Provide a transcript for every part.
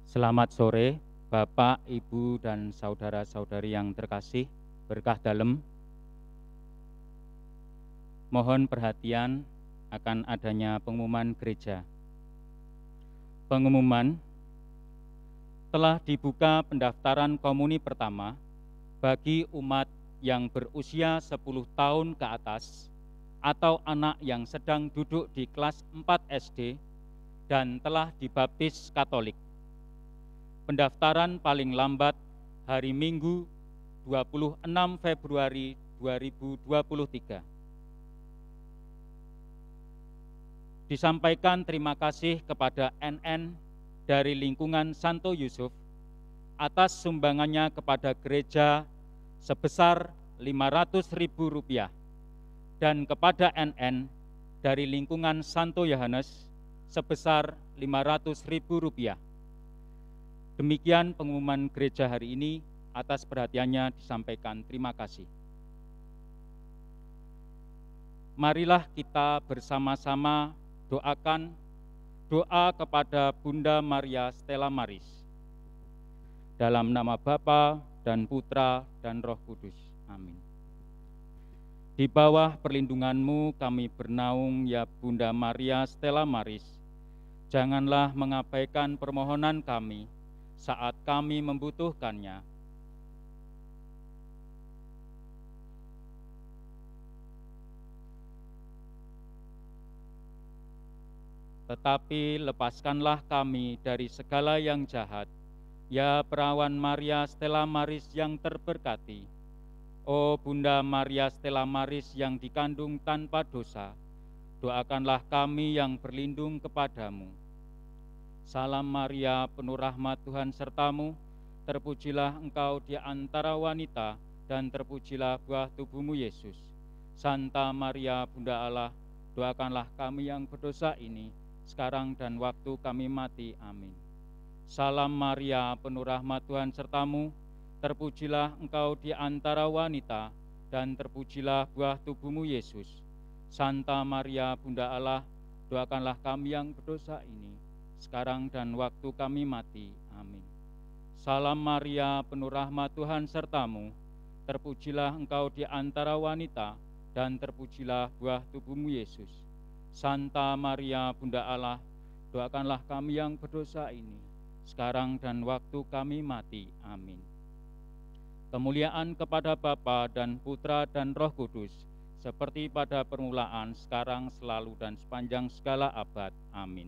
Selamat sore, Bapak, Ibu, dan saudara-saudari yang terkasih, berkah dalam. Mohon perhatian akan adanya pengumuman gereja. Pengumuman telah dibuka pendaftaran komuni pertama bagi umat yang berusia 10 tahun ke atas atau anak yang sedang duduk di kelas 4 SD dan telah dibaptis Katolik. Pendaftaran paling lambat hari Minggu 26 Februari 2023. Disampaikan terima kasih kepada NN dari lingkungan Santo Yusuf atas sumbangannya kepada gereja sebesar Rp500.000 dan kepada NN dari lingkungan Santo Yohanes sebesar Rp500.000. Demikian pengumuman gereja hari ini. Atas perhatiannya disampaikan terima kasih. Marilah kita bersama-sama doakan doa kepada Bunda Maria Stella Maris. Dalam nama Bapa dan Putra dan Roh Kudus. Amin. Di bawah perlindungan-Mu kami bernaung, ya Bunda Maria Stella Maris. Janganlah mengabaikan permohonan kami saat kami membutuhkannya. Tetapi lepaskanlah kami dari segala yang jahat, ya Perawan Maria Stella Maris yang terberkati. Oh Bunda Maria Stella Maris yang dikandung tanpa dosa, doakanlah kami yang berlindung kepadamu. Salam Maria, penuh rahmat Tuhan sertamu, terpujilah engkau di antara wanita, dan terpujilah buah tubuhmu Yesus. Santa Maria, Bunda Allah, doakanlah kami yang berdosa ini, sekarang dan waktu kami mati. Amin. Salam Maria, penuh rahmat Tuhan sertamu, terpujilah engkau di antara wanita, dan terpujilah buah tubuhmu Yesus. Santa Maria, Bunda Allah, doakanlah kami yang berdosa ini, sekarang dan waktu kami mati. Amin. Salam Maria, penuh rahmat Tuhan sertamu, terpujilah engkau di antara wanita, dan terpujilah buah tubuhmu Yesus. Santa Maria, Bunda Allah, doakanlah kami yang berdosa ini, sekarang dan waktu kami mati. Amin. Kemuliaan kepada Bapa dan Putra dan Roh Kudus, seperti pada permulaan, sekarang, selalu, dan sepanjang segala abad. Amin.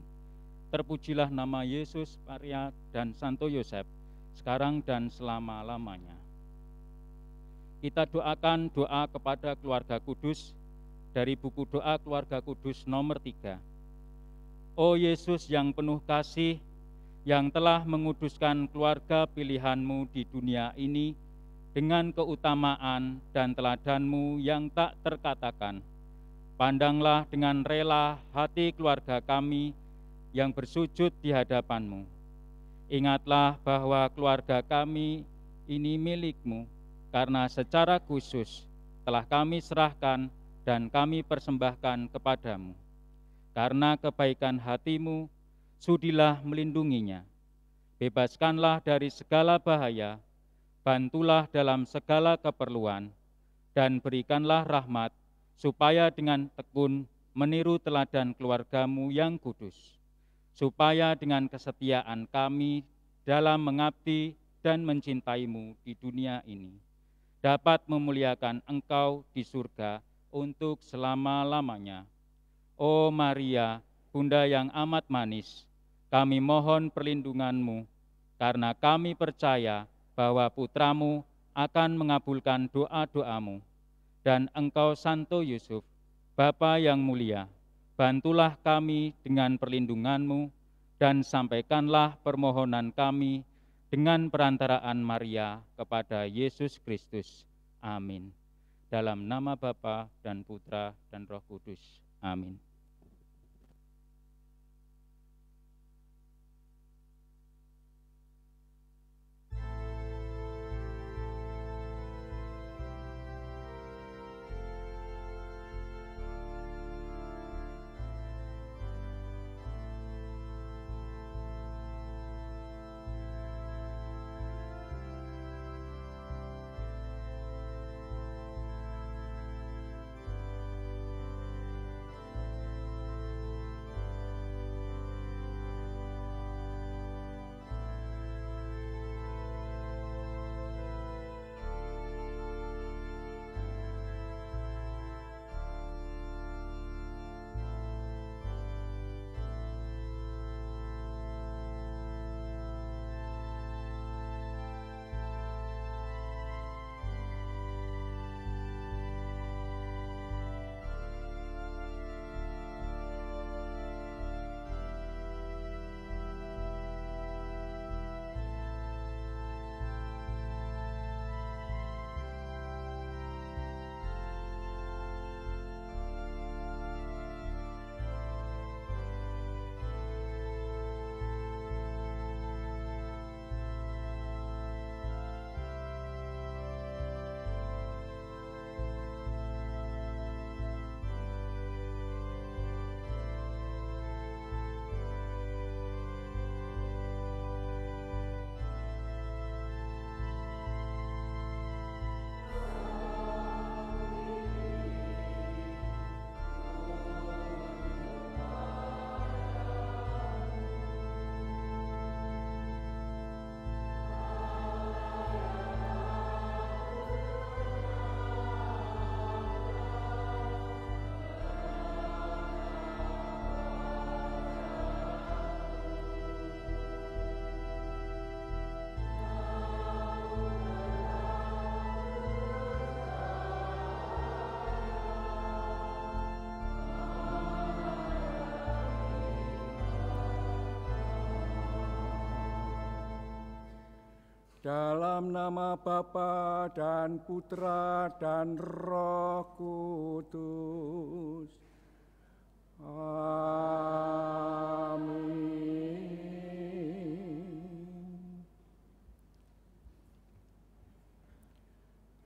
Terpujilah nama Yesus, Maria, dan Santo Yosef, sekarang dan selama-lamanya. Kita doakan doa kepada keluarga kudus dari buku doa keluarga kudus nomor 3. Oh Yesus yang penuh kasih, yang telah menguduskan keluarga pilihan-Mu di dunia ini dengan keutamaan dan teladan-Mu yang tak terkatakan, pandanglah dengan rela hati keluarga kami yang bersujud di hadapan-Mu. Ingatlah bahwa keluarga kami ini milik-Mu, karena secara khusus telah kami serahkan dan kami persembahkan kepadamu. Karena kebaikan hati-Mu, sudilah melindunginya. Bebaskanlah dari segala bahaya, bantulah dalam segala keperluan, dan berikanlah rahmat, supaya dengan tekun meniru teladan keluarga-Mu yang kudus, supaya dengan kesetiaan kami dalam mengabdi dan mencintai-Mu di dunia ini, dapat memuliakan Engkau di surga untuk selama-lamanya. Oh Maria, Bunda yang amat manis, kami mohon perlindungan-Mu, karena kami percaya bahwa Putra-Mu akan mengabulkan doa-doa-Mu. Dan Engkau Santo Yusuf, Bapa yang mulia, bantulah kami dengan perlindungan-Mu, dan sampaikanlah permohonan kami dengan perantaraan Maria kepada Yesus Kristus. Amin. Dalam nama Bapa dan Putra dan Roh Kudus. Amin. Dalam nama Bapa dan Putra dan Roh Kudus. Amin.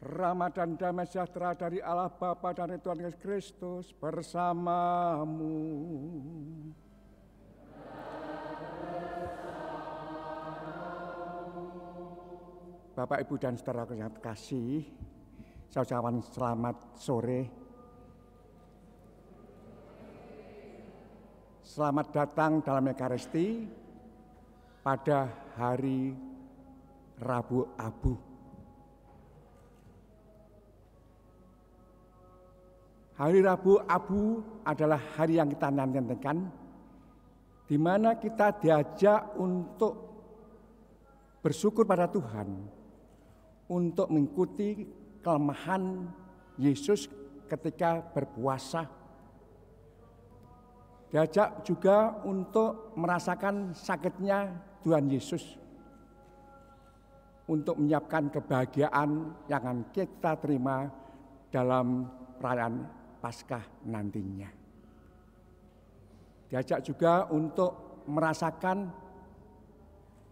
Rahmat dan damai sejahtera dari Allah Bapa dan Tuhan Yesus Kristus bersamamu. Bapak, Ibu, dan saudara yang terkasih, saya ucapkan selamat sore. Selamat datang dalam Ekaristi pada hari Rabu Abu. Hari Rabu Abu adalah hari yang kita nantikan, di mana kita diajak untuk bersyukur pada Tuhan, untuk mengikuti kelemahan Yesus ketika berpuasa. Diajak juga untuk merasakan sakitnya Tuhan Yesus, untuk menyiapkan kebahagiaan yang akan kita terima dalam perayaan Paskah nantinya. Diajak juga untuk merasakan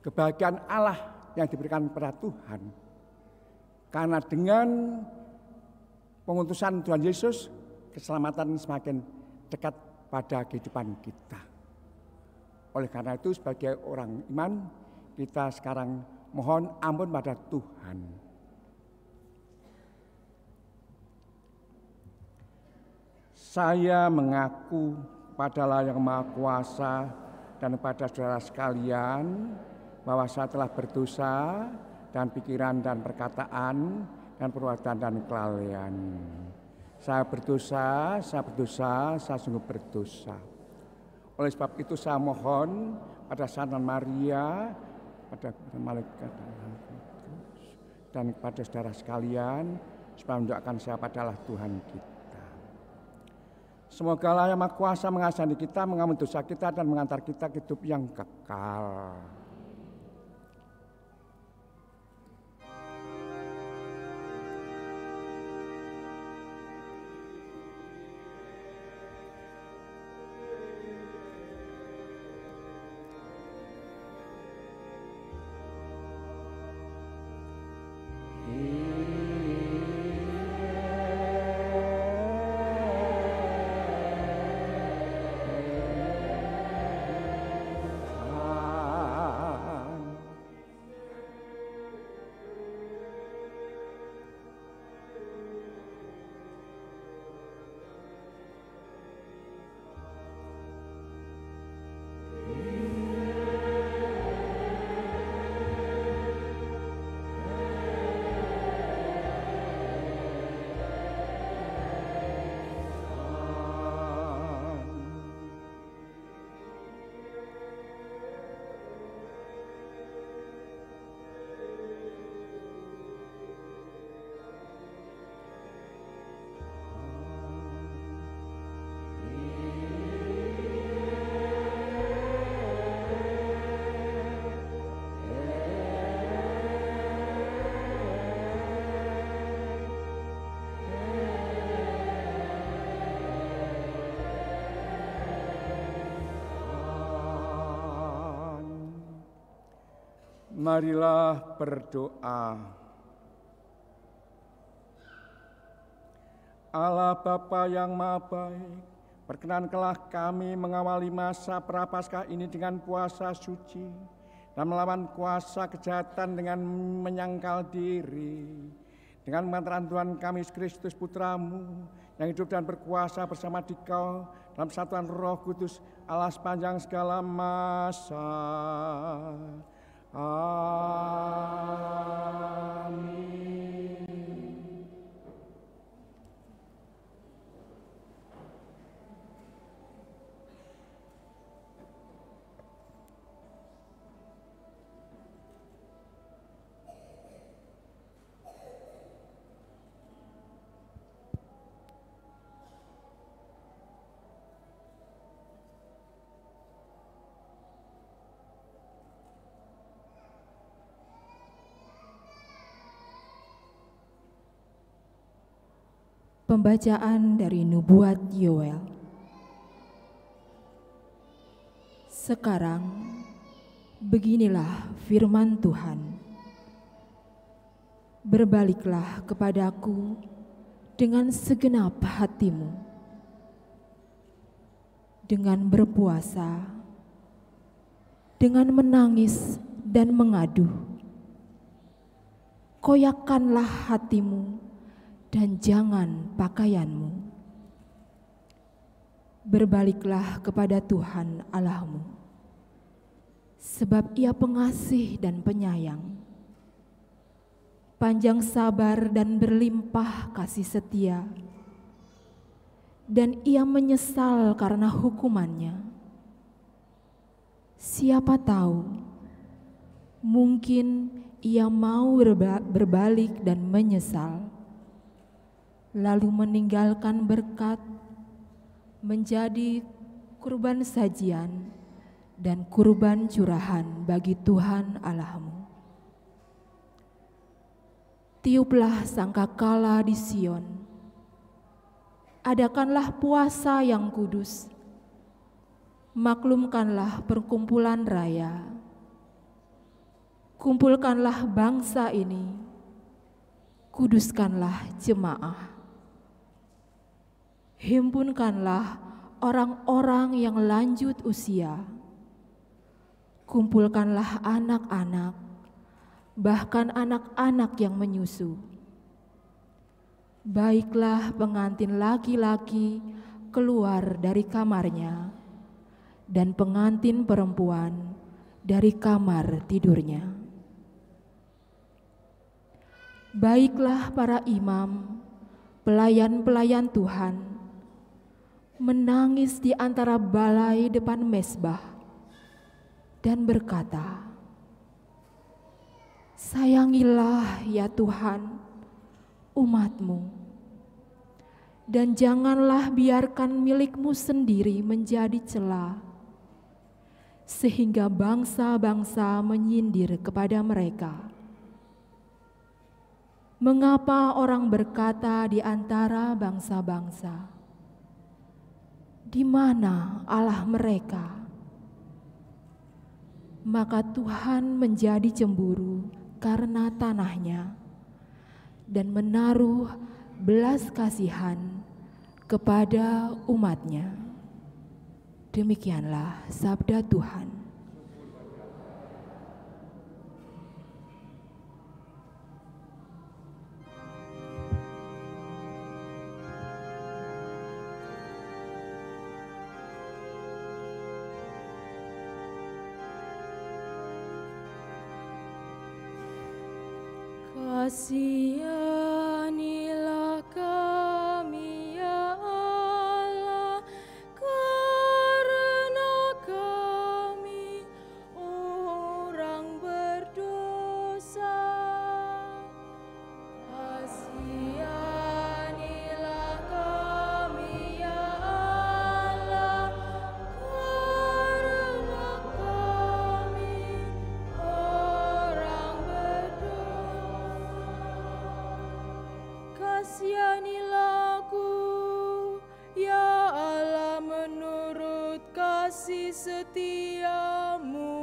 kebahagiaan Allah yang diberikan kepada Tuhan. Karena dengan pengutusan Tuhan Yesus, keselamatan semakin dekat pada kehidupan kita. Oleh karena itu, sebagai orang iman, kita sekarang mohon ampun pada Tuhan. Saya mengaku pada Allah yang Maha Kuasa dan pada saudara sekalian bahwa saya telah berdosa dan pikiran dan perkataan dan perbuatan dan kelalaian. Saya berdosa, saya sungguh berdosa. Oleh sebab itu saya mohon pada Santa Maria, pada malaikat dan kepada saudara sekalian supaya mendoakan saya pada Allah Tuhan kita. Semoga Allah yang Maha Kuasa mengasihani kita, mengampuni dosa kita dan mengantar kita ke hidup yang kekal. Marilah berdoa. Allah Bapa yang Maha Baik, perkenankanlah kami mengawali masa Prapaskah ini dengan puasa suci dan melawan kuasa kejahatan dengan menyangkal diri. Dengan pengantaran Tuhan kami Yesus Kristus Putramu yang hidup dan berkuasa bersama Dikau dalam satuan Roh Kudus Allah sepanjang segala masa. Amin. Pembacaan dari Nubuat Yoel. Sekarang, beginilah firman Tuhan. Berbaliklah kepadaku dengan segenap hatimu, dengan berpuasa, dengan menangis dan mengadu. Koyakkanlah hatimu dan jangan pakaianmu. Berbaliklah kepada Tuhan Allahmu, sebab Ia pengasih dan penyayang, panjang sabar dan berlimpah kasih setia, dan Ia menyesal karena hukumannya. Siapa tahu, mungkin Ia mau berbalik dan menyesal, lalu meninggalkan berkat, menjadi kurban sajian dan kurban curahan bagi Tuhan Allahmu. Tiuplah sangkakala di Sion, adakanlah puasa yang kudus, maklumkanlah perkumpulan raya, kumpulkanlah bangsa ini, kuduskanlah jemaah. Himpunkanlah orang-orang yang lanjut usia, kumpulkanlah anak-anak, bahkan anak-anak yang menyusu. Baiklah pengantin laki-laki keluar dari kamarnya, dan pengantin perempuan dari kamar tidurnya. Baiklah para imam, pelayan-pelayan Tuhan, menangis di antara balai depan mezbah dan berkata, sayangilah ya Tuhan umat-Mu, dan janganlah biarkan milik-Mu sendiri menjadi celah, sehingga bangsa-bangsa menyindir kepada mereka. Mengapa orang berkata di antara bangsa-bangsa, di mana Allah mereka? Maka Tuhan menjadi cemburu karena tanahnya dan menaruh belas kasihan kepada umatnya. Demikianlah sabda Tuhan. Kasihanilah kami ya Allah, karena kami orang berdosa. Kasihanilah kami ya Allah, karena kami orang berdosa. Kasihanilah aku, ya Allah, menurut kasih setiamu,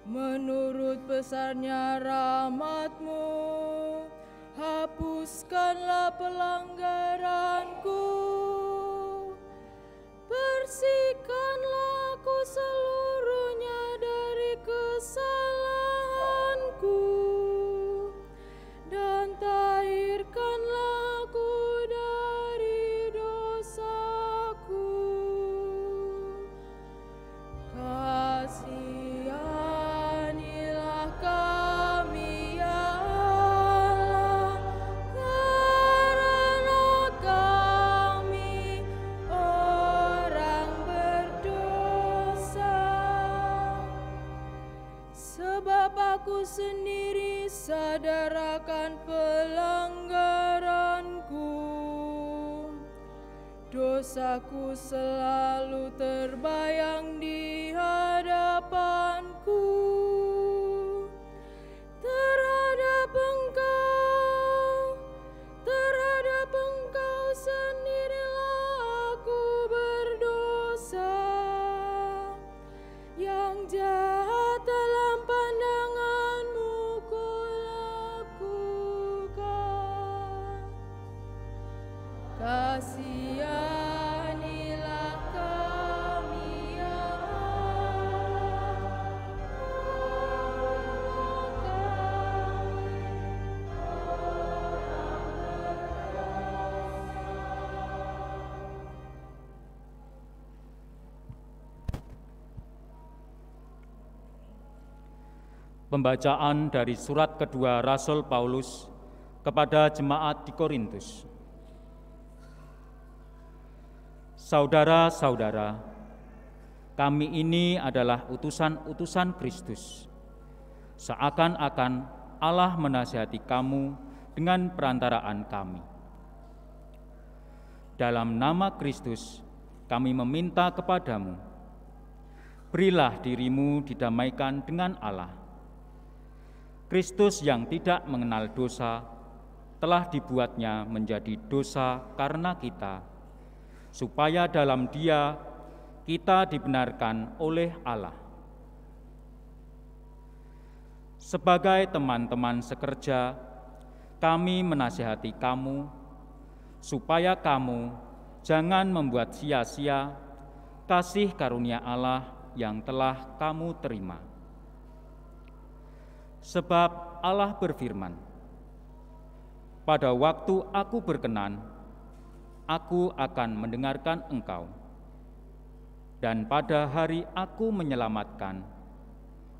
menurut besarnya rahmat-Mu, hapuskanlah pelanggaranku, bersihkanlah aku seluruhnya dari kesalahanku, dan tahirkanlah aku dari dosaku. Kasihanilah kami ya Allah, karena kami orang berdosa. Sebab aku sendiri sadar akan pelanggaranku, dosaku selalu terbayang di hadapanku. Terhadap Engkau, terhadap kasihanilah kami ya Allah. Pembacaan dari surat kedua Rasul Paulus kepada jemaat di Korintus. Saudara-saudara, kami ini adalah utusan-utusan Kristus. Seakan-akan Allah menasihati kamu dengan perantaraan kami. Dalam nama Kristus, kami meminta kepadamu, berilah dirimu didamaikan dengan Allah. Kristus yang tidak mengenal dosa telah dibuatnya menjadi dosa karena kita, supaya dalam Dia kita dibenarkan oleh Allah. Sebagai teman-teman sekerja, kami menasihati kamu, supaya kamu jangan membuat sia-sia kasih karunia Allah yang telah kamu terima. Sebab Allah berfirman, pada waktu aku berkenan, aku akan mendengarkan engkau. Dan pada hari aku menyelamatkan,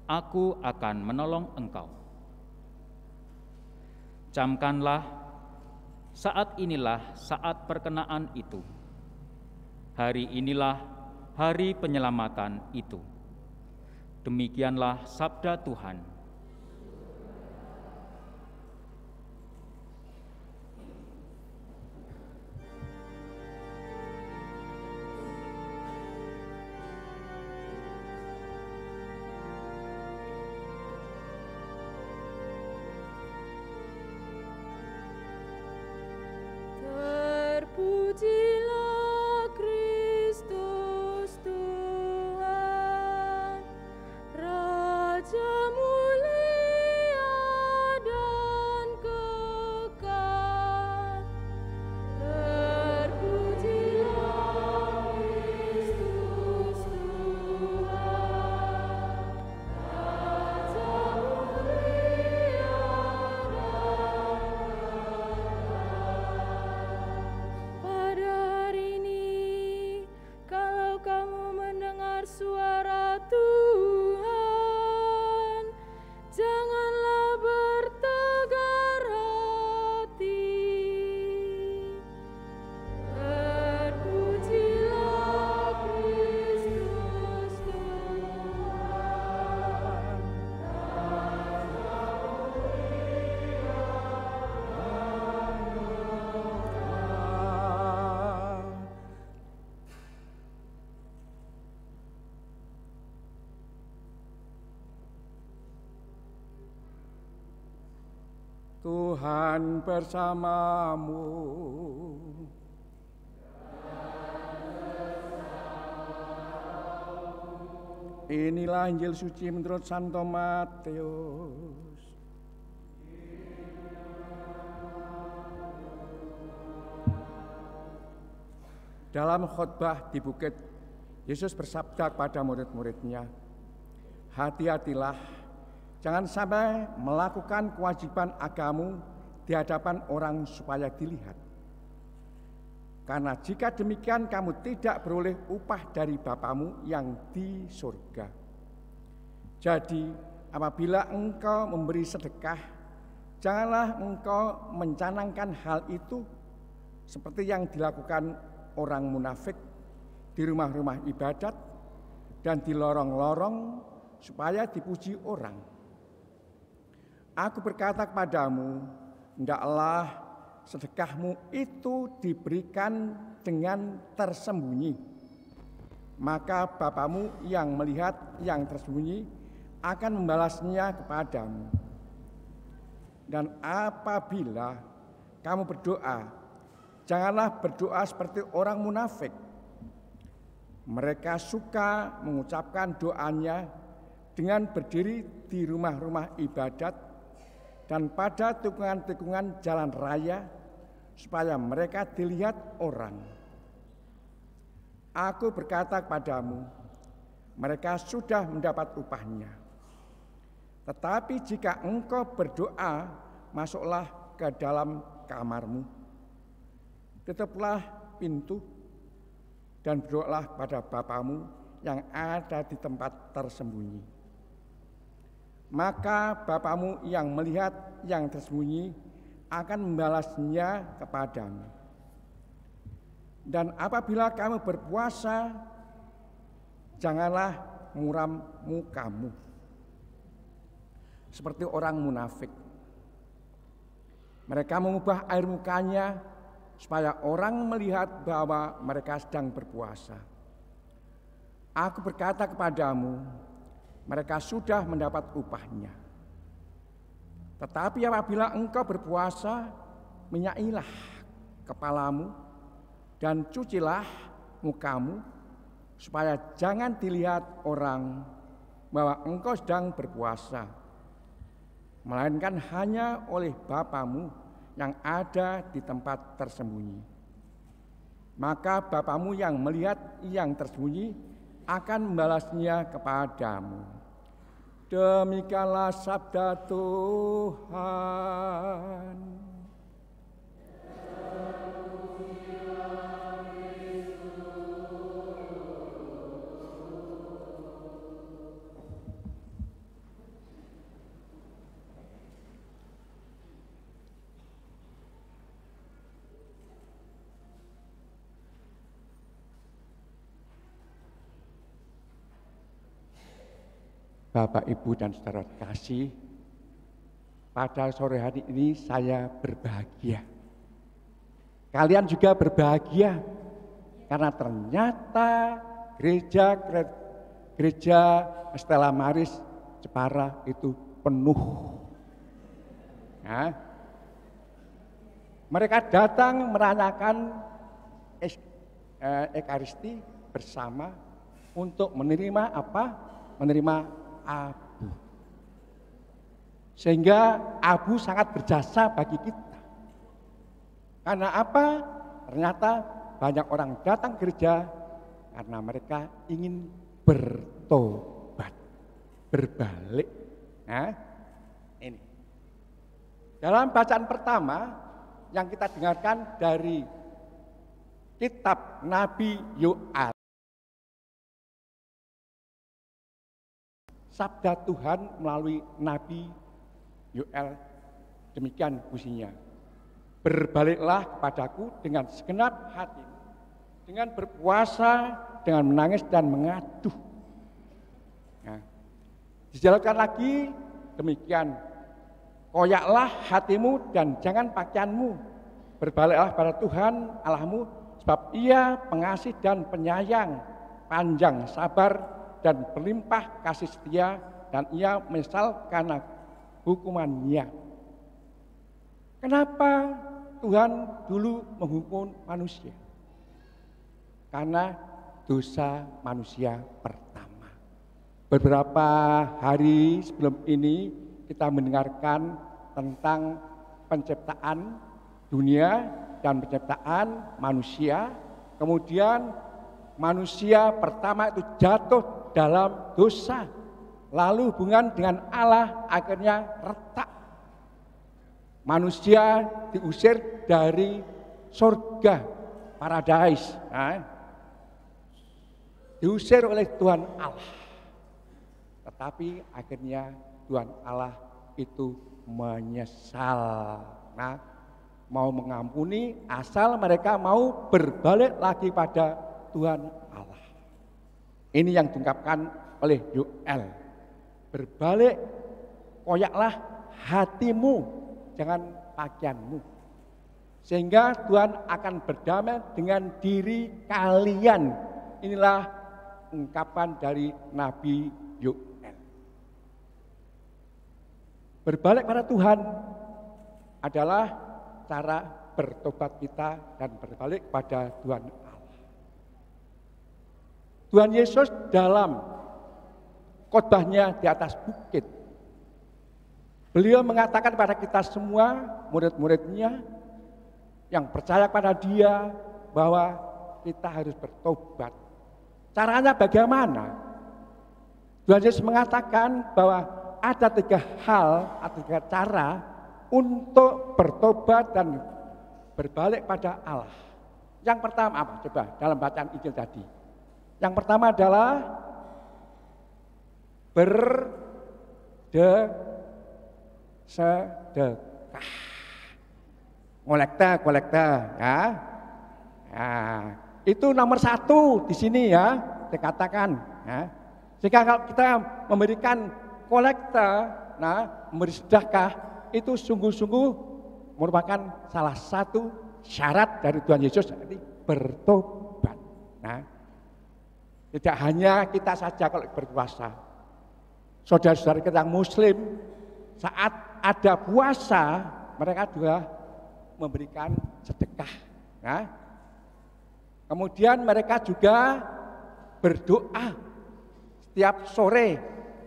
aku akan menolong engkau. Camkanlah, saat inilah saat perkenaan itu. Hari inilah hari penyelamatan itu. Demikianlah sabda Tuhan. Terpujilah Kristus Tuhan, Raja mulia dan kekal. Terpujilah Kristus Tuhan, Raja mulia Pada hari ini, kalau kamu mendengar suara Tuhan, janganlah bertegar hati. Terpujilah Kristus Tuhan, Tuhan bersamamu. Inilah Injil suci menurut Santo Matius. Dalam khotbah di bukit, Yesus bersabda kepada murid-muridnya, hati-hatilah, jangan sampai melakukan kewajiban agamamu di hadapan orang supaya dilihat. Karena jika demikian kamu tidak beroleh upah dari Bapamu yang di surga. Jadi apabila engkau memberi sedekah, janganlah engkau mencanangkan hal itu seperti yang dilakukan orang munafik di rumah-rumah ibadat dan di lorong-lorong supaya dipuji orang. Aku berkata kepadamu, hendaklah sedekahmu itu diberikan dengan tersembunyi. Maka Bapamu yang melihat yang tersembunyi akan membalasnya kepadamu. Dan apabila kamu berdoa, janganlah berdoa seperti orang munafik. Mereka suka mengucapkan doanya dengan berdiri di rumah-rumah ibadat dan pada tikungan-tikungan jalan raya supaya mereka dilihat orang. Aku berkata kepadamu, mereka sudah mendapat upahnya. Tetapi jika engkau berdoa, masuklah ke dalam kamarmu, tutuplah pintu, dan berdoalah pada Bapamu yang ada di tempat tersembunyi. Maka Bapamu yang melihat yang tersembunyi akan membalasnya kepadamu. Dan apabila kamu berpuasa, janganlah muram mukamu seperti orang munafik. Mereka mengubah air mukanya supaya orang melihat bahwa mereka sedang berpuasa. Aku berkata kepadamu, mereka sudah mendapat upahnya. Tetapi apabila engkau berpuasa, minyakilah kepalamu dan cucilah mukamu, supaya jangan dilihat orang bahwa engkau sedang berpuasa, melainkan hanya oleh Bapamu yang ada di tempat tersembunyi. Maka Bapamu yang melihat yang tersembunyi akan membalasnya kepadamu. Demikianlah sabda Tuhan. Bapak, Ibu, dan saudara kasih, pada sore hari ini saya berbahagia. Kalian juga berbahagia karena ternyata gereja Stella Maris Jepara itu penuh. Nah, mereka datang merayakan Ekaristi bersama untuk menerima apa? Menerima abu. Sehingga abu sangat berjasa bagi kita. Karena apa? Ternyata banyak orang datang gereja karena mereka ingin bertobat, berbalik. Nah, ini. Dalam bacaan pertama yang kita dengarkan dari kitab Nabi Yoel, sabda Tuhan melalui Nabi Yoel demikian bunyinya. Berbaliklah kepadaku dengan segenap hati, dengan berpuasa, dengan menangis dan mengaduh. Nah, dijelaskan lagi demikian. Koyaklah hatimu dan jangan pakaianmu. Berbaliklah pada Tuhan Allahmu, sebab Ia pengasih dan penyayang, panjang sabar dan berlimpah kasih setia, dan Ia menyesal karena hukumannya. Kenapa Tuhan dulu menghukum manusia? Karena dosa manusia pertama. Beberapa hari sebelum ini kita mendengarkan tentang penciptaan dunia dan penciptaan manusia. Kemudian manusia pertama itu jatuh dalam dosa, lalu hubungan dengan Allah akhirnya retak. Manusia diusir dari surga, paradise, diusir oleh Tuhan Allah. Tetapi akhirnya Tuhan Allah itu menyesal. Nah, mau mengampuni asal mereka mau berbalik lagi pada Tuhan Allah. Ini yang diungkapkan oleh Yoel. Berbalik, koyaklah hatimu, jangan pakaianmu. Sehingga Tuhan akan berdamai dengan diri kalian. Inilah ungkapan dari Nabi Yoel. Berbalik pada Tuhan adalah cara bertobat kita dan berbalik pada Tuhan Allah. Tuhan Yesus dalam khotbahnya di atas bukit, beliau mengatakan kepada kita semua murid-muridnya yang percaya pada Dia bahwa kita harus bertobat. Caranya bagaimana? Tuhan Yesus mengatakan bahwa ada 3 hal, ada 3 cara untuk bertobat dan berbalik pada Allah. Yang pertama apa? Coba dalam bacaan Injil tadi. Yang pertama adalah sedekah. Kolekta ya. Nah, itu nomor 1 di sini ya, dikatakan ya. Jika kalau kita memberikan kolekta, memberi sedekah, itu sungguh-sungguh merupakan salah satu syarat dari Tuhan Yesus, jadi bertobat. Nah, tidak hanya kita saja kalau berpuasa. Saudara-saudara kita yang muslim, saat ada puasa, mereka juga memberikan sedekah. Ya. Kemudian mereka juga berdoa setiap sore.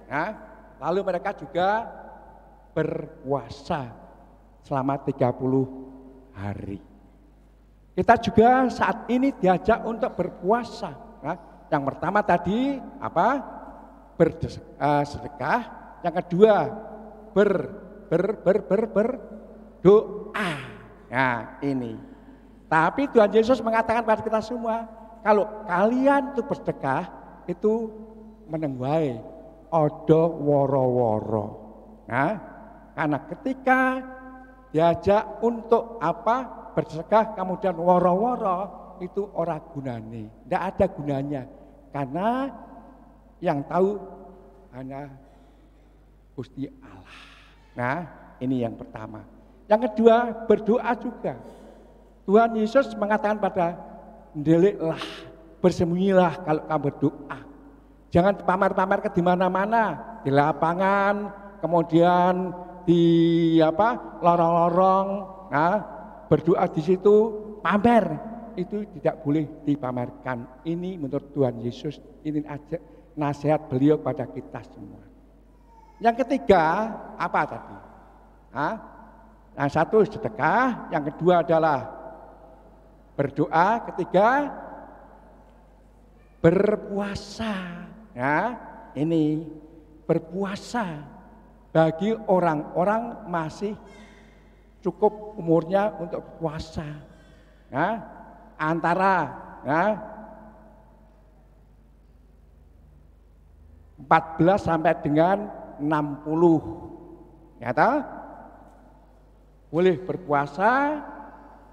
Ya. Lalu mereka juga berpuasa selama 30 hari. Kita juga saat ini diajak untuk berpuasa. Ya. Yang pertama tadi apa? Bersedekah. Yang kedua berdoa. Nah ini. Tapi Tuhan Yesus mengatakan pada kita semua, kalau kalian itu bersedekah itu menengwai odo woro-woro. Nah, karena ketika diajak untuk apa? Bersedekah kemudian woro-woro, itu ora gunane. Tidak ada gunanya. Karena yang tahu hanya Gusti Allah. Nah, ini yang pertama. Yang kedua, berdoa juga. Tuhan Yesus mengatakan pada ndeliklah, bersembunyilah kalau kamu berdoa. Jangan pamer-pamer ke dimana-mana, di lapangan, kemudian di lorong-lorong. Nah, berdoa di situ pamer, itu tidak boleh dipamerkan. Ini menurut Tuhan Yesus, ini aja nasihat beliau pada kita semua. Yang ketiga apa tadi? Yang satu sedekah, yang kedua adalah berdoa, ketiga berpuasa. Ya, ini berpuasa bagi orang-orang masih cukup umurnya untuk puasa. Ya, antara 14 sampai dengan 60. Ya toh? Boleh berpuasa,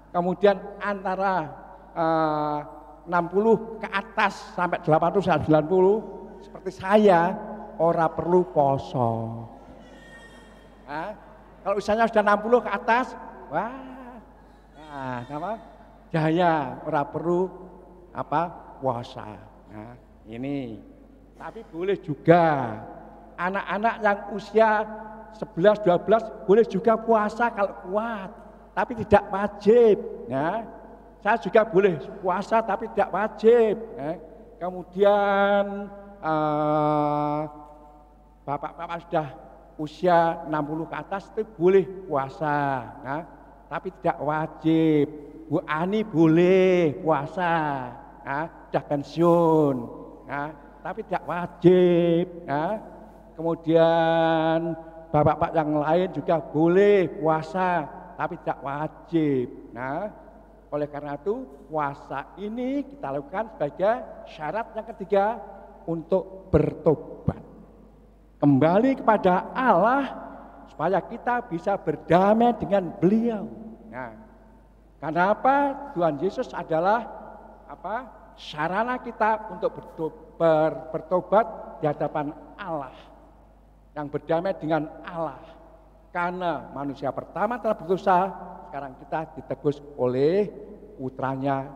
kemudian antara 60 ke atas sampai 80 sampai 90 seperti saya ora perlu poso. Kalau misalnya sudah 60 ke atas, jaya ora perlu puasa. Nah, ini. Tapi boleh juga anak-anak yang usia 11-12 boleh juga puasa kalau kuat, tapi tidak wajib. Ya. Saya juga boleh puasa tapi tidak wajib. Ya. Kemudian bapak-bapak sudah usia 60 ke atas itu boleh puasa, ya. Tapi tidak wajib. Bu Ani boleh puasa, ya. Sudah pensiun, ya. Tapi tidak wajib. Ya. Kemudian bapak-bapak yang lain juga boleh puasa, tapi tidak wajib. Nah, oleh karena itu puasa ini kita lakukan sebagai syarat yang ketiga untuk bertobat. Kembali kepada Allah supaya kita bisa berdamai dengan Beliau. Nah, karena apa? Tuhan Yesus adalah sarana kita untuk bertobat di hadapan Allah, yang berdamai dengan Allah. Karena manusia pertama telah berdosa, sekarang kita ditebus oleh putranya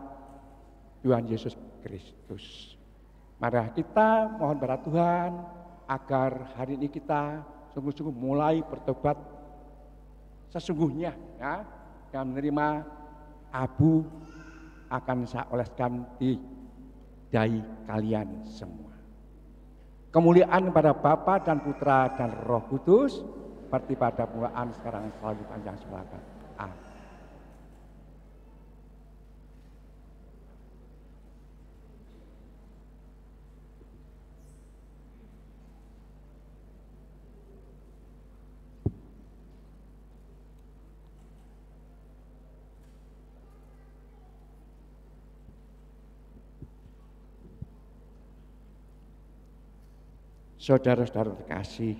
Tuhan Yesus Kristus. Mari kita mohon kepada Tuhan agar hari ini kita sungguh-sungguh mulai bertobat sesungguhnya, ya, dan menerima abu akan saya oleskan di dahi kalian semua. Kemuliaan pada Bapa dan Putra dan Roh Kudus, seperti pada permulaan sekarang selalu panjang selama. Amin. Saudara-saudara terkasih,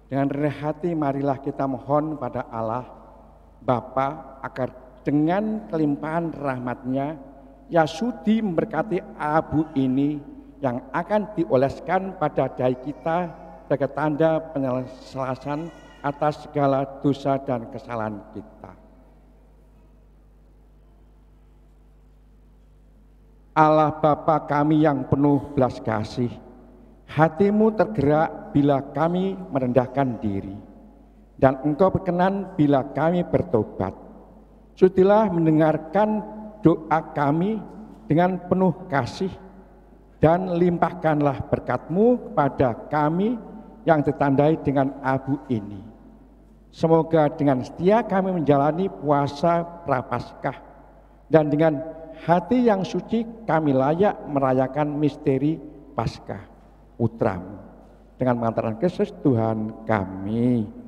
dengan rendah hati marilah kita mohon pada Allah Bapa agar dengan kelimpahan rahmat-Nya Ia sudi memberkati abu ini yang akan dioleskan pada dai kita sebagai tanda penyelesaian atas segala dosa dan kesalahan kita. Allah Bapa kami yang penuh belas kasih, hatimu tergerak bila kami merendahkan diri, dan Engkau berkenan bila kami bertobat. Sudilah mendengarkan doa kami dengan penuh kasih, dan limpahkanlah berkat-Mu kepada kami yang ditandai dengan abu ini. Semoga dengan setia kami menjalani puasa Prapaskah, dan dengan hati yang suci kami layak merayakan misteri Paskah Putra-Mu. Dengan mengantarkan Kristus Tuhan kami.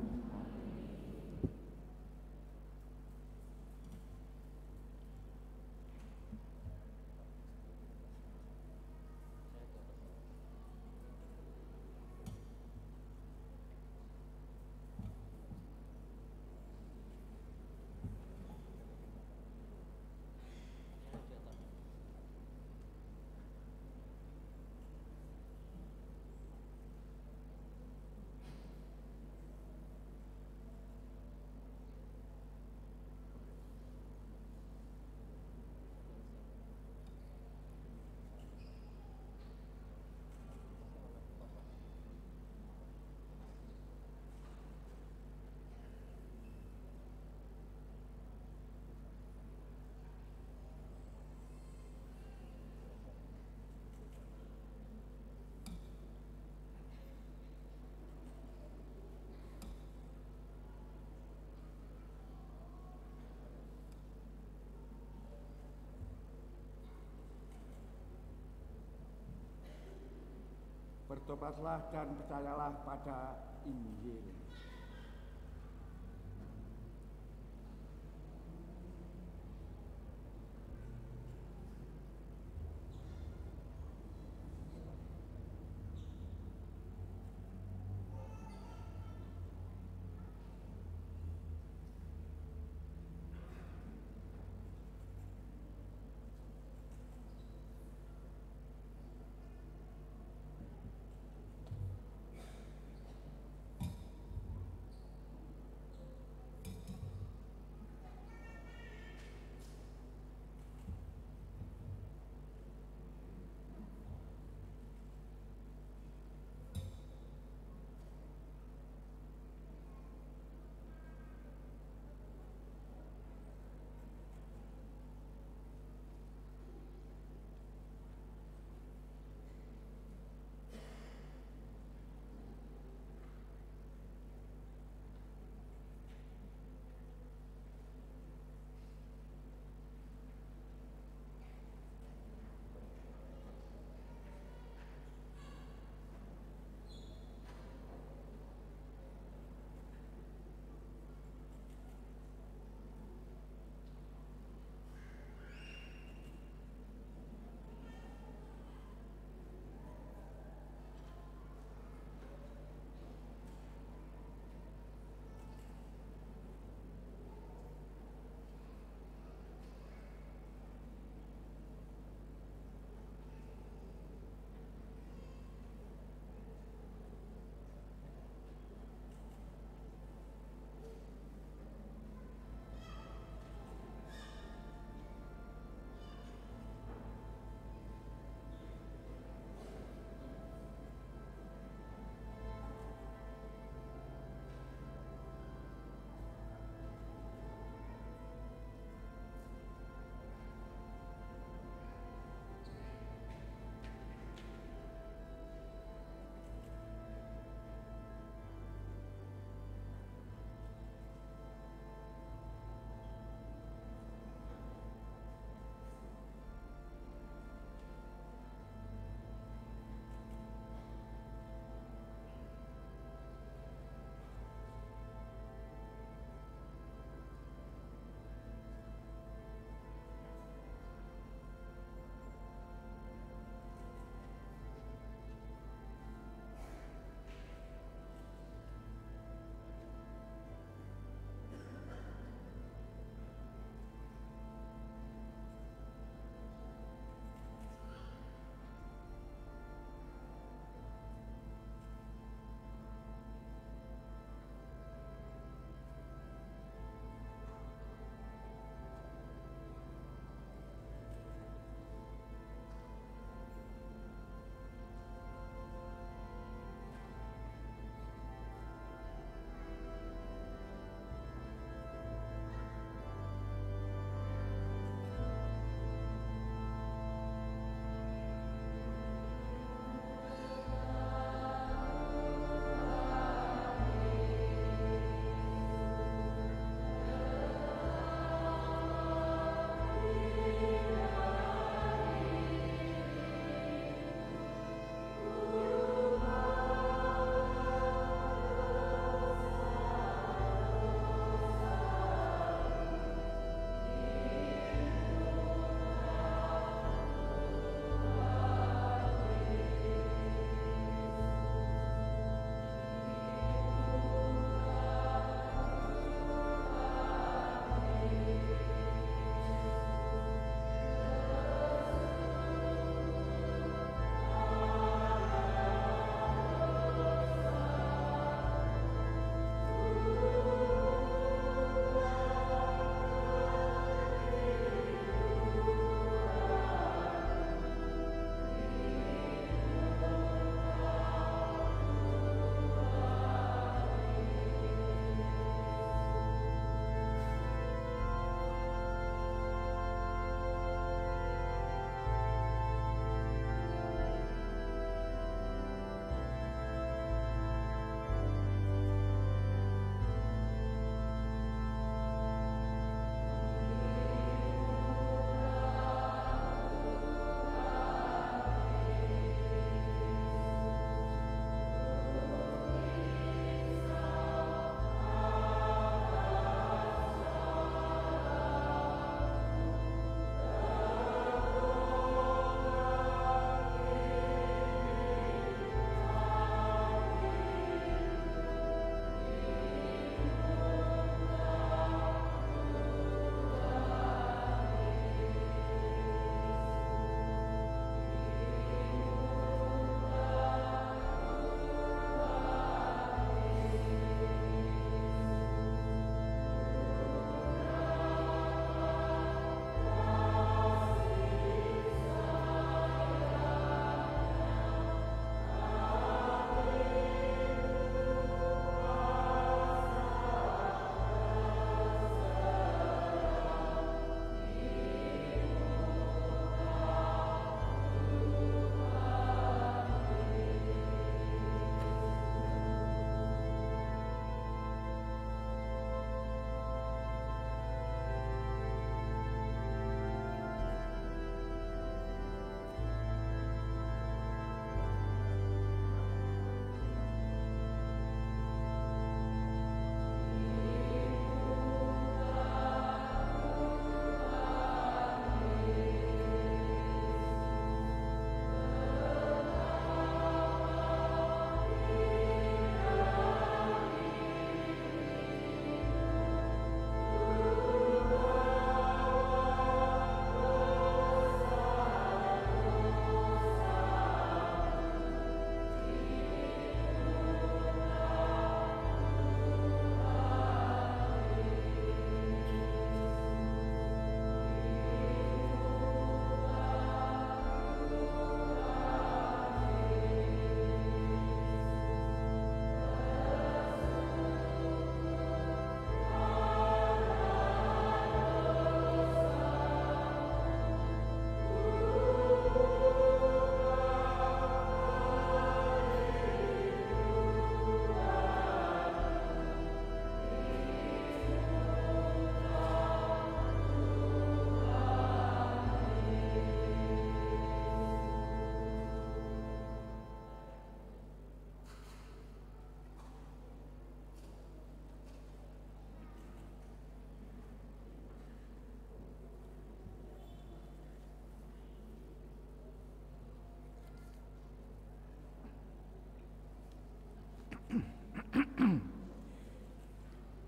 Bertobatlah dan percayalah pada Injil.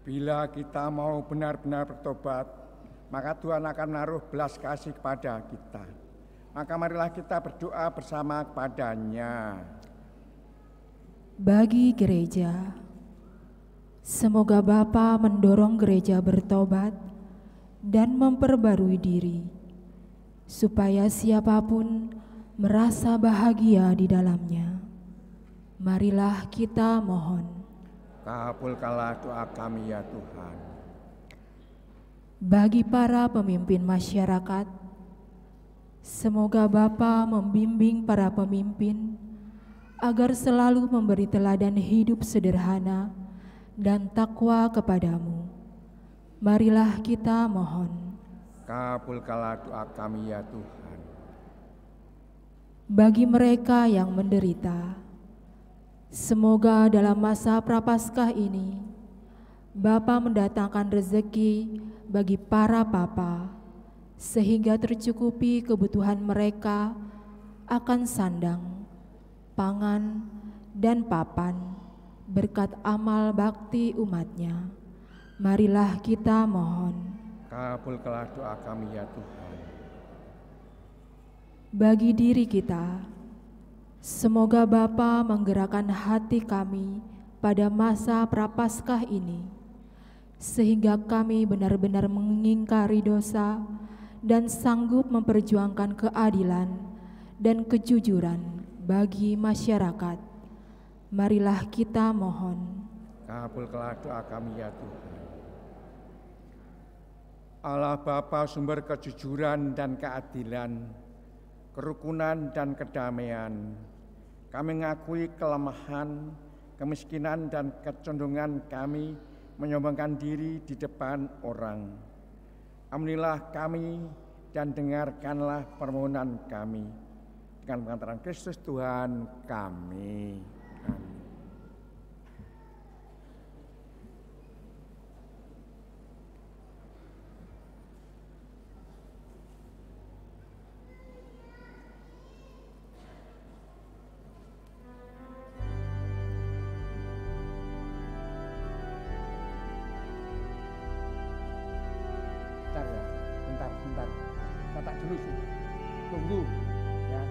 Bila kita mau benar-benar bertobat, maka Tuhan akan menaruh belas kasih kepada kita. Maka marilah kita berdoa bersama kepadanya. Bagi gereja, semoga Bapa mendorong gereja bertobat dan memperbarui diri, supaya siapapun merasa bahagia di dalamnya. Marilah kita mohon. Kabulkanlah doa kami ya Tuhan. Bagi para pemimpin masyarakat, semoga Bapa membimbing para pemimpin agar selalu memberi teladan hidup sederhana dan takwa kepadamu. Marilah kita mohon. Kabulkanlah doa kami ya Tuhan. Bagi mereka yang menderita, semoga dalam masa Prapaskah ini Bapa mendatangkan rezeki bagi para papa, sehingga tercukupi kebutuhan mereka akan sandang, pangan, dan papan berkat amal bakti umatnya. Marilah kita mohon. Kabulkanlah doa kami ya Tuhan. Bagi diri kita, semoga Bapa menggerakkan hati kami pada masa Prapaskah ini, sehingga kami benar-benar mengingkari dosa dan sanggup memperjuangkan keadilan dan kejujuran bagi masyarakat. Marilah kita mohon. Kabulkanlah doa kami ya Tuhan. Allah Bapa sumber kejujuran dan keadilan, kerukunan dan kedamaian, kami mengakui kelemahan, kemiskinan dan kecondongan kami menyombongkan diri di depan orang. Ampunilah kami dan dengarkanlah permohonan kami dengan pengantaran Kristus Tuhan kami. Amin. Bentar. Kata dulu sih. Tunggu ya.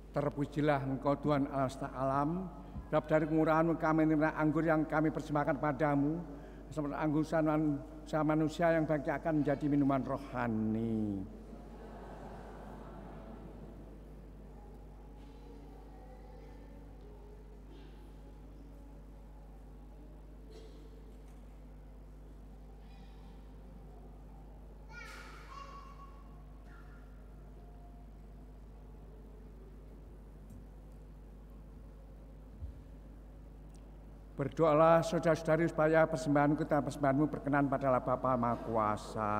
Terpujilah Engkau Tuhan Allah semesta alam, Sebab dari kemurahan-Mu kami menerima anggur yang kami persembahkan padamu, seperti anggur manusia yang bagi akan menjadi minuman rohani. Berdoalah saudara-saudari supaya persembahanku dan persembahanmu berkenan pada Allah Bapa Maha Kuasa.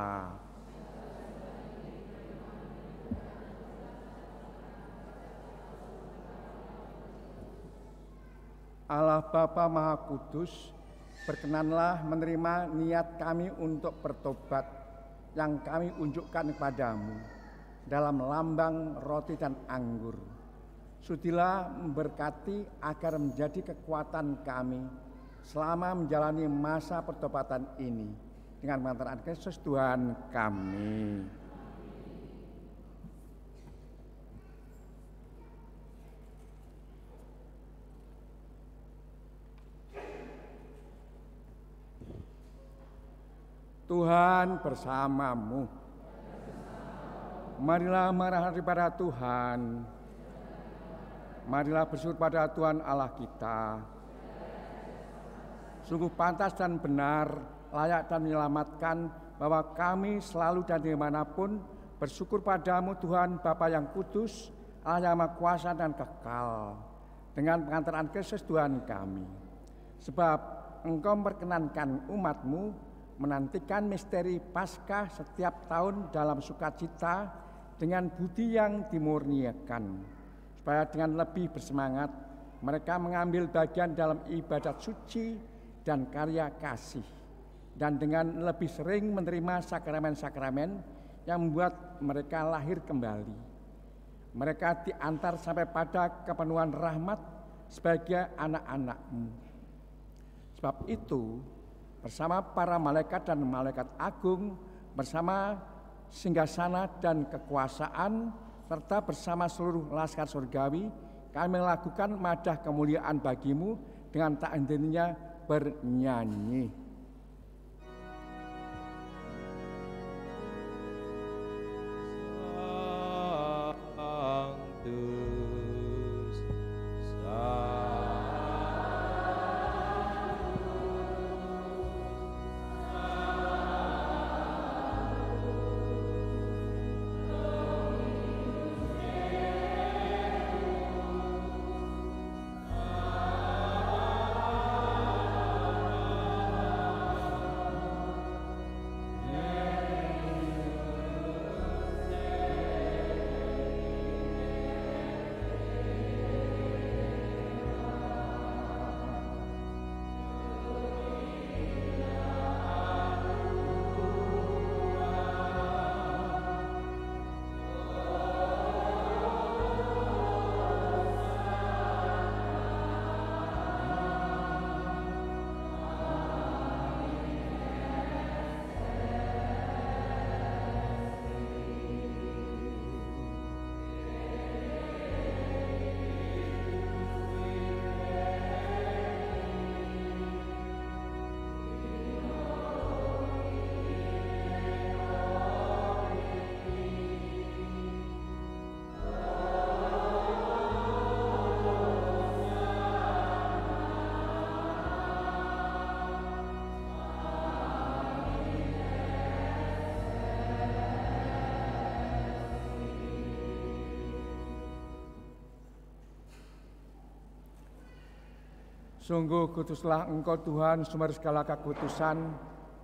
Allah Bapa Maha Kudus, berkenanlah menerima niat kami untuk bertobat yang kami unjukkan kepadamu dalam lambang roti dan anggur. Sudilah memberkati agar menjadi kekuatan kami selama menjalani masa pertobatan ini dengan pengantaran Kristus Tuhan kami. Tuhan bersamamu. Marilah marah daripada Tuhan. Marilah bersyukur pada Tuhan Allah kita. Sungguh pantas dan benar, layak dan menyelamatkan bahwa kami selalu dan dimanapun bersyukur padamu Tuhan Bapa yang kudus, Allah yang maha kuasa dan kekal, dengan pengantaran Kristus Tuhan kami. Sebab Engkau memperkenankan umat-Mu menantikan misteri Paskah setiap tahun dalam sukacita dengan budi yang dimurniakan, supaya dengan lebih bersemangat mereka mengambil bagian dalam ibadat suci dan karya kasih, dan dengan lebih sering menerima sakramen-sakramen yang membuat mereka lahir kembali. Mereka diantar sampai pada kepenuhan rahmat sebagai anak-anak-Mu. Sebab itu, bersama para malaikat dan malaikat agung, bersama singgasana dan kekuasaan, serta bersama seluruh laskar surgawi, kami melakukan madah kemuliaan bagimu dengan tak hentinya bernyanyi. Sungguh kuduslah Engkau Tuhan sumber segala kekudusan,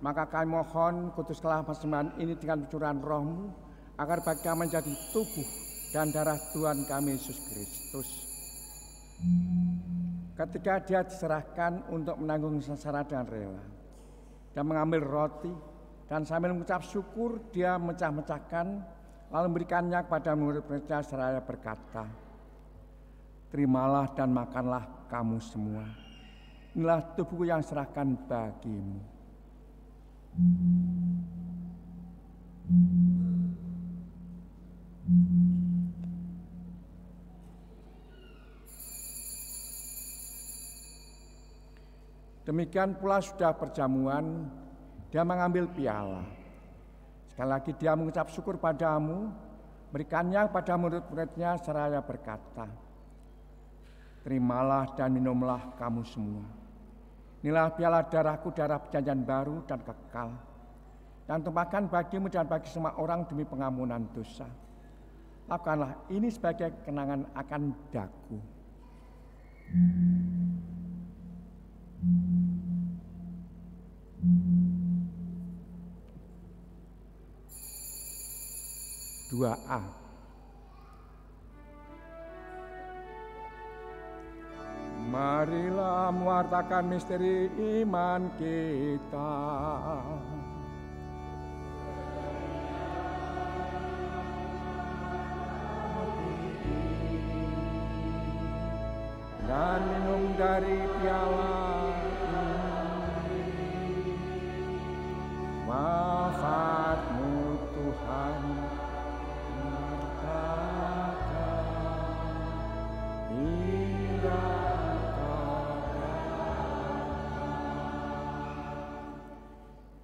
maka kami mohon kuduslah persembahan ini dengan pencurahan Roh-Mu, agar bagi kami menjadi tubuh dan darah Tuhan kami Yesus Kristus. Ketika Dia diserahkan untuk menanggung sengsara dengan rela, dan mengambil roti, dan sambil mengucap syukur Dia mecah-mecahkan, lalu memberikannya kepada murid-muridnya seraya berkata, "Terimalah dan makanlah kamu semua. Inilah tubuhku yang serahkan bagimu." Demikian pula sudah perjamuan, dia mengambil piala. Sekali lagi dia mengucap syukur padamu, berikannya pada murid-muridnya seraya berkata, terimalah dan minumlah kamu semua. Inilah piala darahku, darah perjanjian baru dan kekal, yang tumpahkan bagimu dan bagi semua orang demi pengampunan dosa. Lakukanlah ini sebagai kenangan akan daku. Dua A. Marilah mewartakan misteri iman kita. Dan minum dari piala ini. Wafat-Mu Tuhan,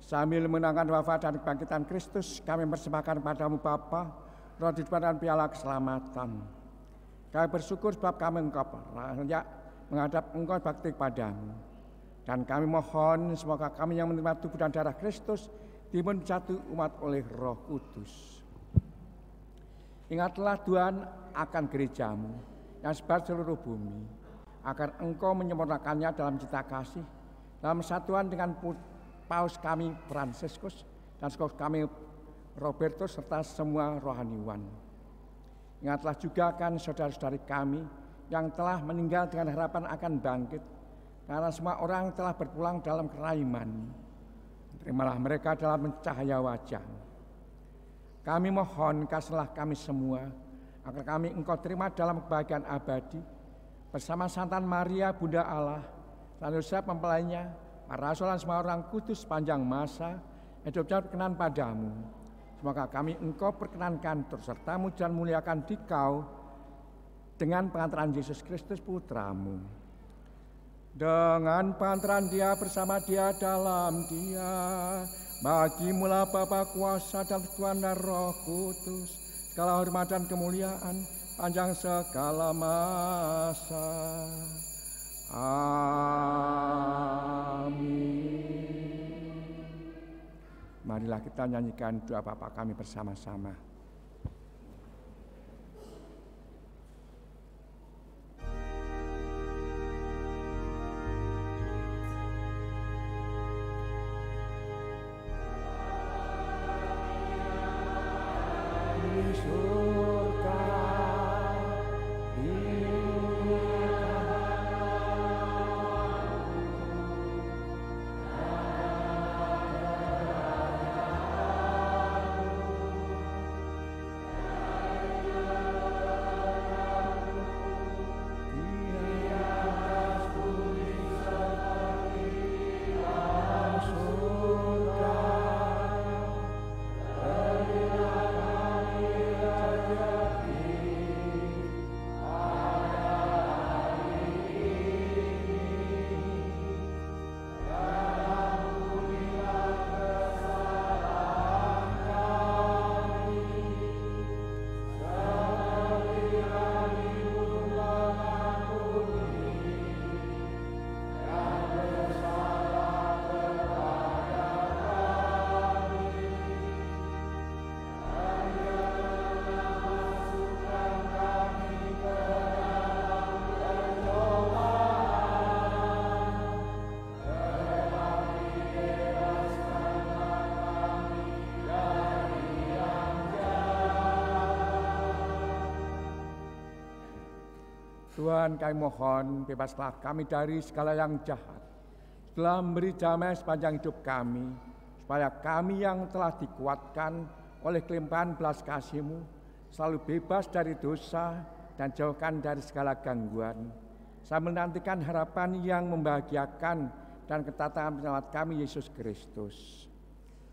sambil menangkan wafat dan kebangkitan Kristus, kami persembahkan padamu Bapa, roti dan piala keselamatan. Kami bersyukur sebab kami Engkau layak menghadap Engkau bakti padamu. Dan kami mohon semoga kami yang menerima tubuh dan darah Kristus timbul satu umat oleh Roh Kudus. Ingatlah Tuhan akan gerejamu yang sebar seluruh bumi, agar Engkau menyempurnakannya dalam cita kasih, dalam satuan dengan Paus kami Fransiskus dan Paus kami Robertus serta semua rohaniwan. Ingatlah juga kan saudara-saudari kami yang telah meninggal dengan harapan akan bangkit, karena semua orang telah berpulang dalam keraiman. Terimalah mereka dalam cahaya wajah. Kami mohon kasihlah kami semua, agar kami Engkau terima dalam kebahagiaan abadi, bersama Santan Maria Bunda Allah, San Yosef mempelainya, para rasul dan semua orang kudus sepanjang masa, hidupnya berkenan padamu. Semoga kami Engkau perkenankan terserta muliakan muliakan Dikau dengan pengantaran Yesus Kristus Putramu. Dengan pengantaran Dia bersama Dia dalam Dia, bagimulah Bapa kuasa dan Tuhan dan Roh Kudus, segala hormat dan kemuliaan panjang segala masa. Amin. Marilah kita nyanyikan doa Bapa kami bersama-sama. Tuhan, kami mohon bebaslah kami dari segala yang jahat, setelah memberi damai sepanjang hidup kami, supaya kami yang telah dikuatkan oleh kelimpahan belas kasih-Mu selalu bebas dari dosa dan jauhkan dari segala gangguan, sambil menantikan harapan yang membahagiakan dan ketaatan penyelamat kami Yesus Kristus.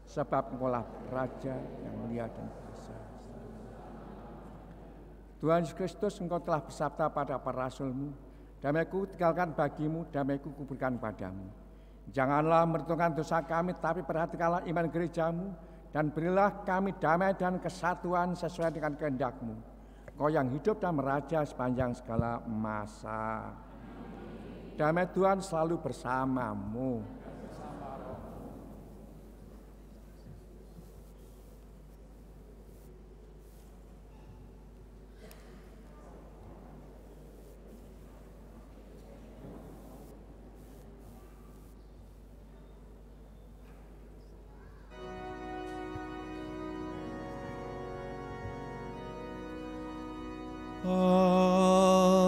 Sebab Engkaulah Raja yang mulia dan kuasa. Tuhan Yesus Kristus, Engkau telah bersabda pada para rasul-Mu, damai-Ku tinggalkan bagimu, damai-Ku kuberikan padamu. Janganlah meruntuhkan dosa kami, tapi perhatikanlah iman gerejamu, dan berilah kami damai dan kesatuan sesuai dengan kehendak-Mu. Kau yang hidup dan meraja sepanjang segala masa. Damai Tuhan selalu bersamamu.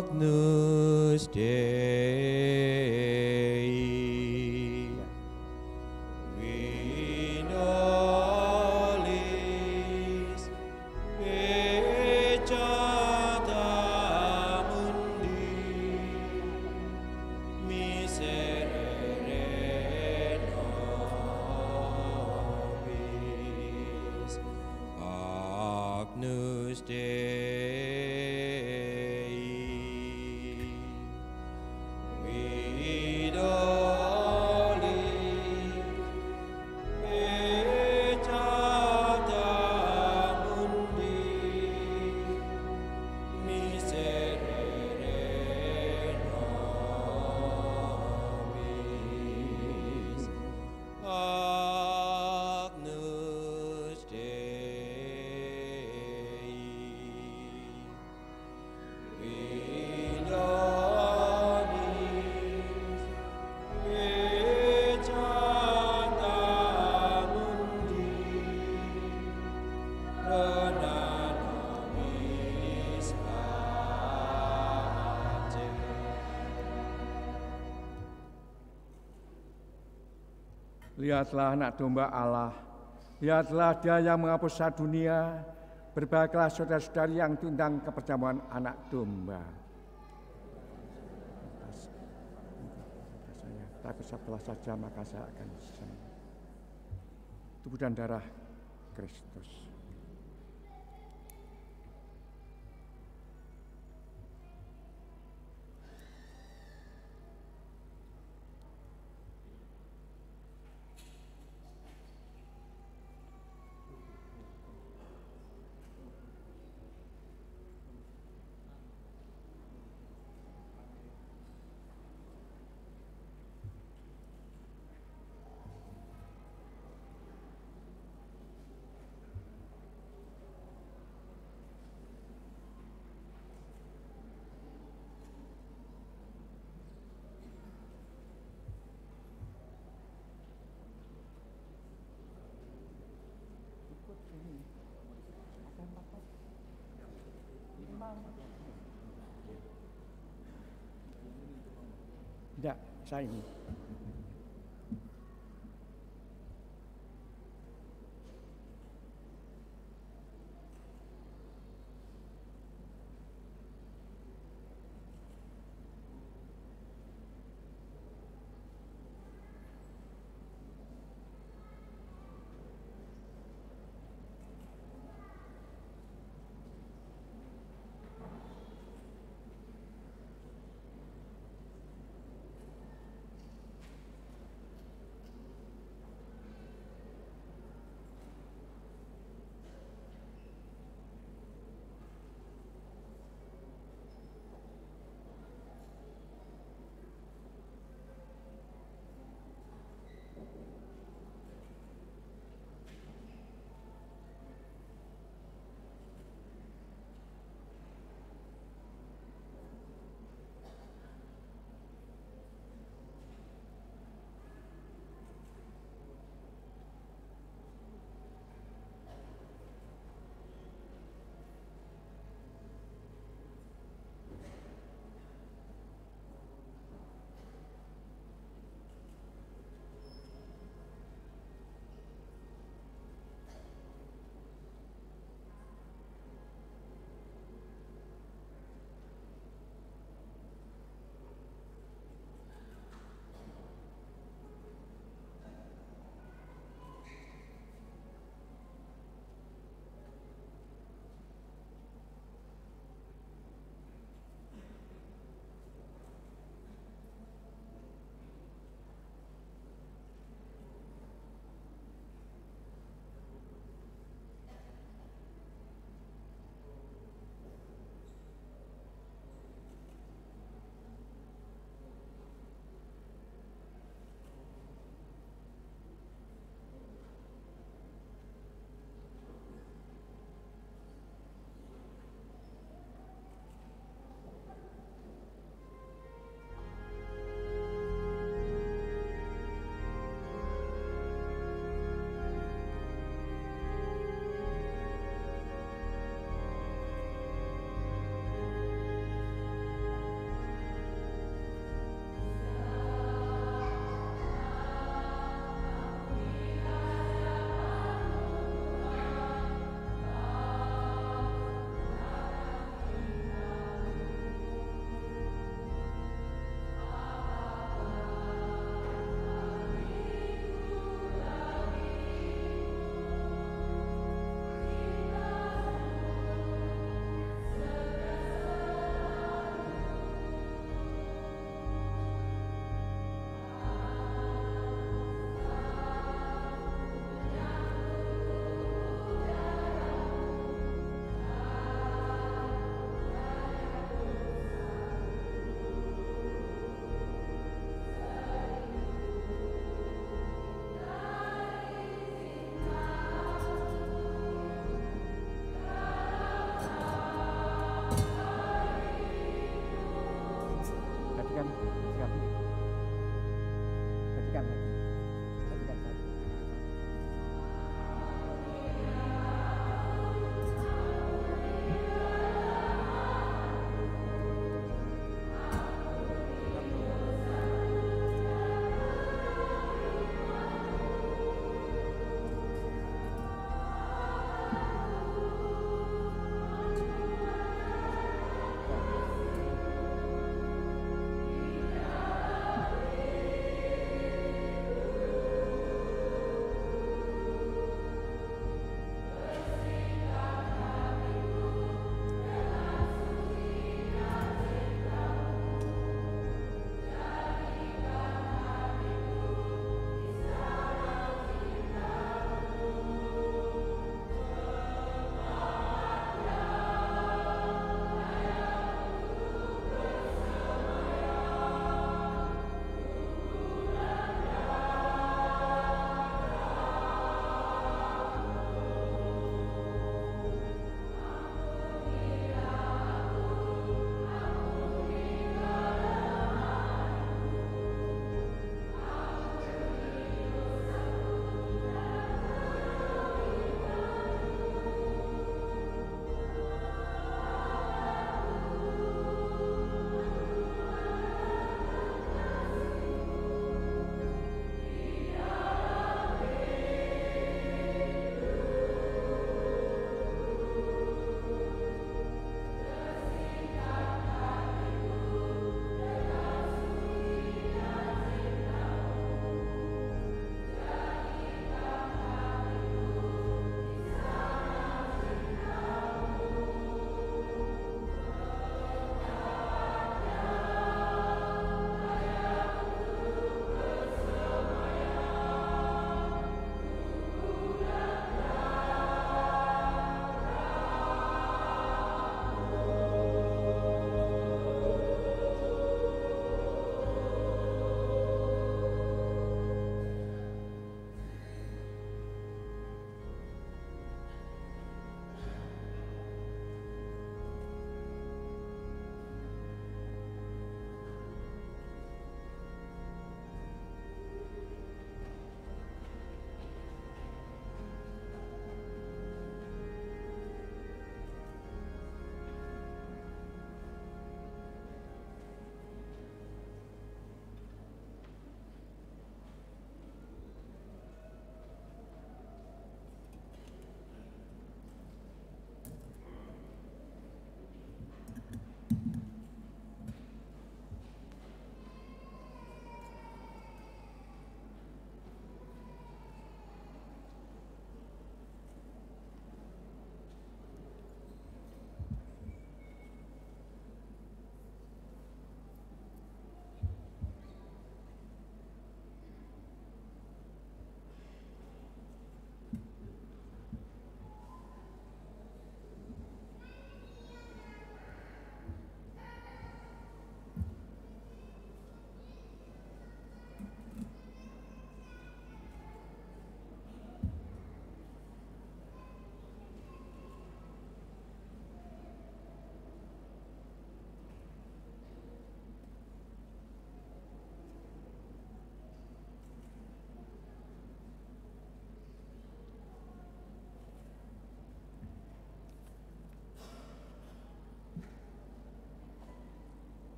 Agnus Dei, in olis vejata mundi, miserere nobis. Agnus Dei, Lihatlah anak domba Allah, lihatlah Dia yang menghapus dosa dunia. Berbahagialah saudara-saudari yang diundang ke perjamuan anak domba. Tapi setelah saja maka saya akan sembuh. Tubuh dan darah Kristus. Tidak, saya ini.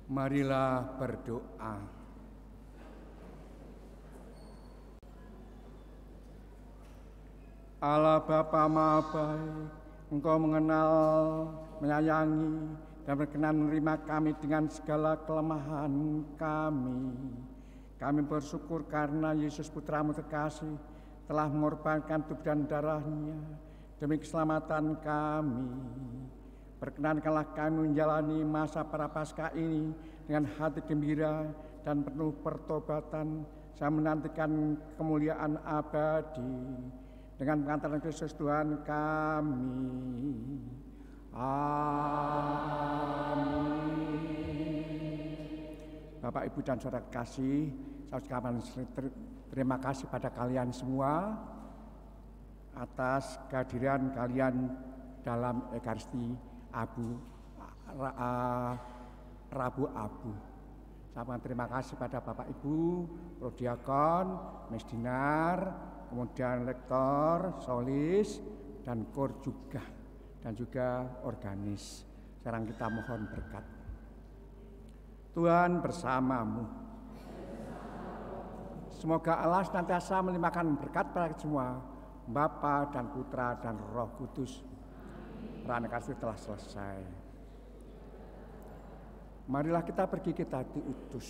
Marilah berdoa. Allah Bapa Maha Baik, Engkau mengenal, menyayangi, dan berkenan menerima kami dengan segala kelemahan kami. Kami bersyukur karena Yesus Putramu terkasih telah mengorbankan tubuh dan darahnya demi keselamatan kami. Perkenankanlah kami menjalani masa Prapaskah ini dengan hati gembira dan penuh pertobatan, saya menantikan kemuliaan abadi dengan pengantaran Kristus Tuhan kami. Amin. Bapak, Ibu, dan saudara kasih, saya ucapkan terima kasih pada kalian semua atas kehadiran kalian dalam Ekaristi Rabu Abu. Saya ucapkan terima kasih pada Bapak Ibu, Prodiakon, Mesdinar, kemudian lektor, solis, dan kor juga, dan juga organis. Sekarang kita mohon berkat. Tuhan bersamamu. Semoga Allah senantiasa melimpahkan berkat pada semua, Bapa dan Putra dan Roh Kudus. Perayaan kasih telah selesai. Marilah kita pergi, kita diutus.